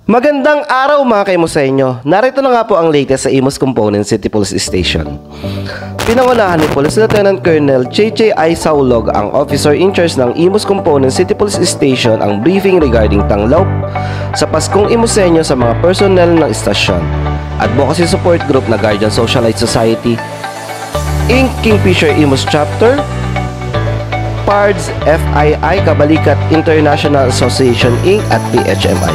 Magandang araw mga kaimo sa inyo. Narito na nga po ang latest sa Imus Components City Police Station. Pinangunahan ni Police Lieutenant Colonel J.J. I. Saulog, ang officer in charge ng Imus Components City Police Station, ang briefing regarding tanglaw sa Paskong Imusenyo sa mga personnel ng istasyon. Advocacy Support Group na Guardian Socialite Society, Inc. Kingfisher Imus Chapter, PARDS, FII, Kabalikat International Association, Inc. at PHMI.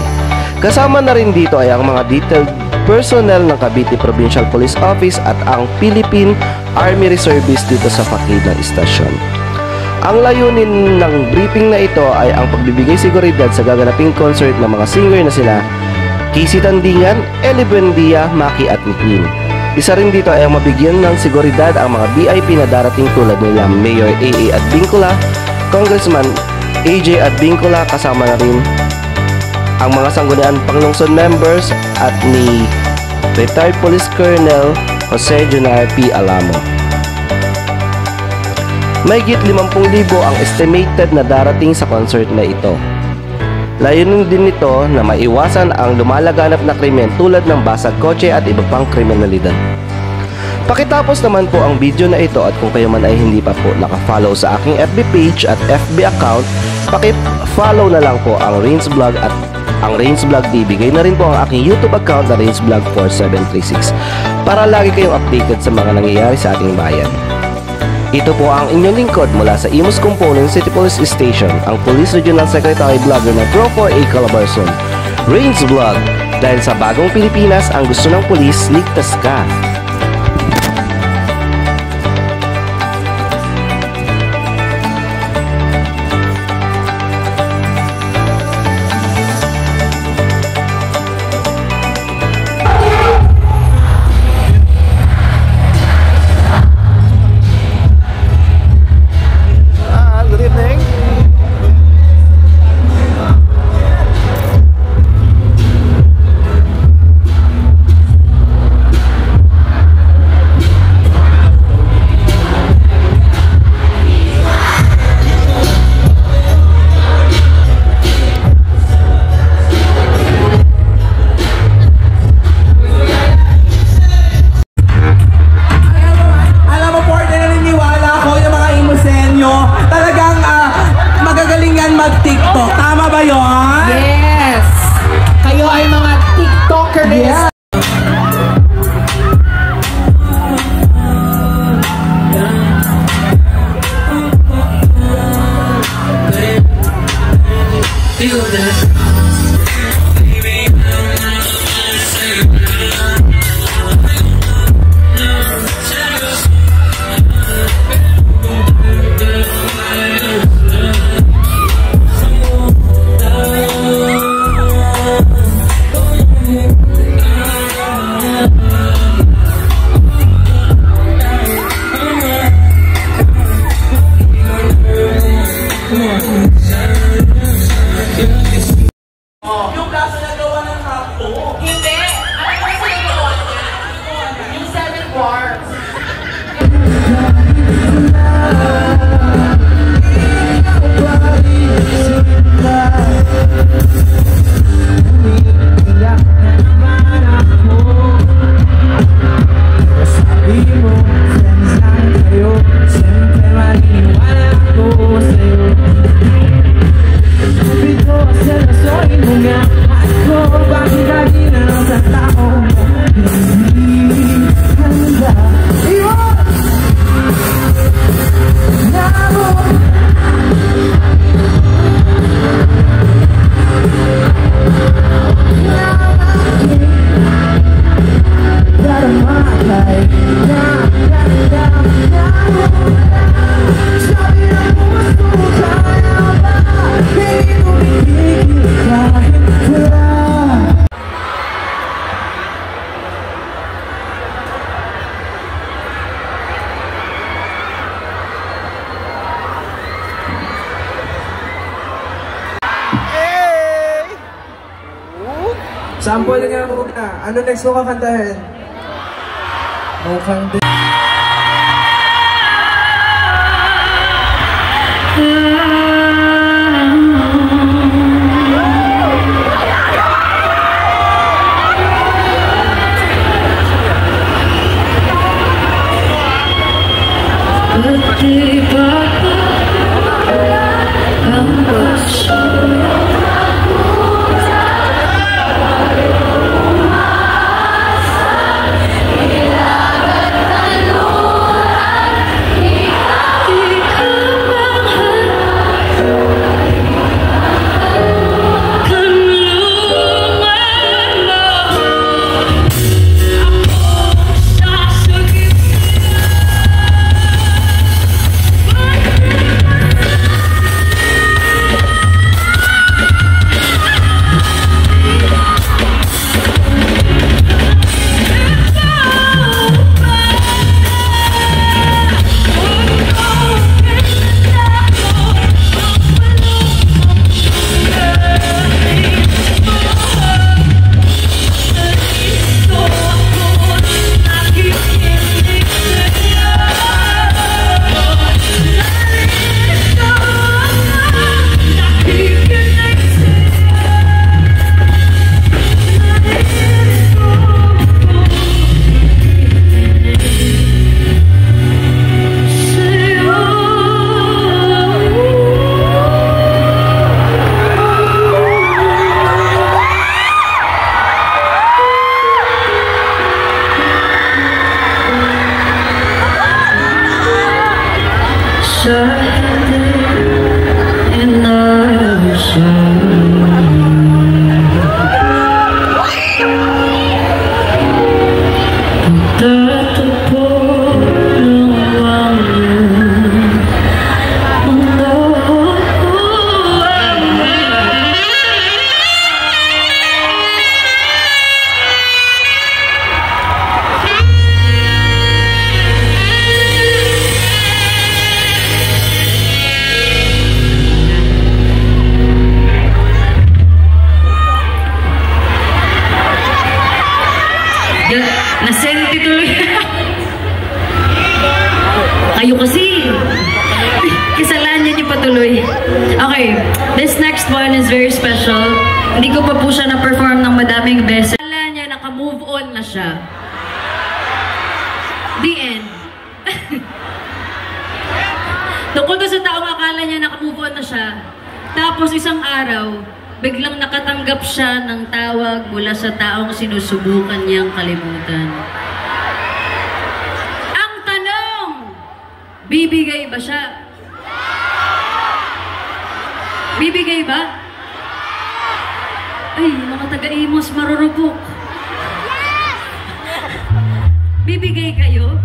Kasama na rin dito ay ang mga detailed personnel ng Cavite Provincial Police Office at ang Philippine Army Reservists dito sa fakid ng istasyon. Ang layunin ng briefing na ito ay ang pagbibigay seguridad sa gaganaping concert ng mga singer na sila Casey Tandingan, Eli Buendia, Maki at Niquin. Isa rin dito ay ang mabigyan ng seguridad ang mga VIP na darating tulad nila Mayor A.A. Advincula, Congressman A.J. Advincula, kasama na rin ang mga sanggunian panglungsod members at ni Retired Police Colonel Jose Junar P. Alamo. Mahigit 50,000 ang estimated na darating sa concert na ito. Layunin din nito na maiwasan ang lumalaganap na krimen tulad ng basag kotse at iba pang kriminalidad. Pakitapos naman po ang video na ito at kung kayo man ay hindi pa po nakafollow sa aking FB page at FB account, pakip-follow na lang po ang Rains Vlog at ang Rains Vlog TV. Gayun na rin po ang aking YouTube account na Rains Vlog 4736 para lagi kayong updated sa mga nangyayari sa ating bayan. Ito po ang inyong lingkod mula sa Imus Components City Police Station, ang Police Regional Secretary Vlogger ng Pro 4A Calabarzon. Rains Vlog, dahil sa bagong Pilipinas, ang gusto ng pulis, ligtas ka. Mag-TikTok. Tama ba yun? Yes! Kayo ay mga TikToker. Yes! Yung kaso na gawa ng hapto. Hindi! Ano yung sinagawa niya? Yung 7 quarts. Sample nga muna. Ano next mo kakantahin? Mukhang din. Nasenti tuloy. Kayo kasi. Kasalanan niyo patuloy. Okay, this next one is very special. Hindi ko pa po siya na-perform ng madaming beses. Kasalanan niya, naka-move on na siya. The end. Tungkol ko sa taong akala niya naka-move on na siya. Tapos isang araw, biglang nakatanggap siya ng tawag mula sa taong sinusubukan niyang kalimutan. Ang tanong, bibigay ba siya? Bibigay ba? Ay, mga taga-Imos marurupok. Bibigay kayo?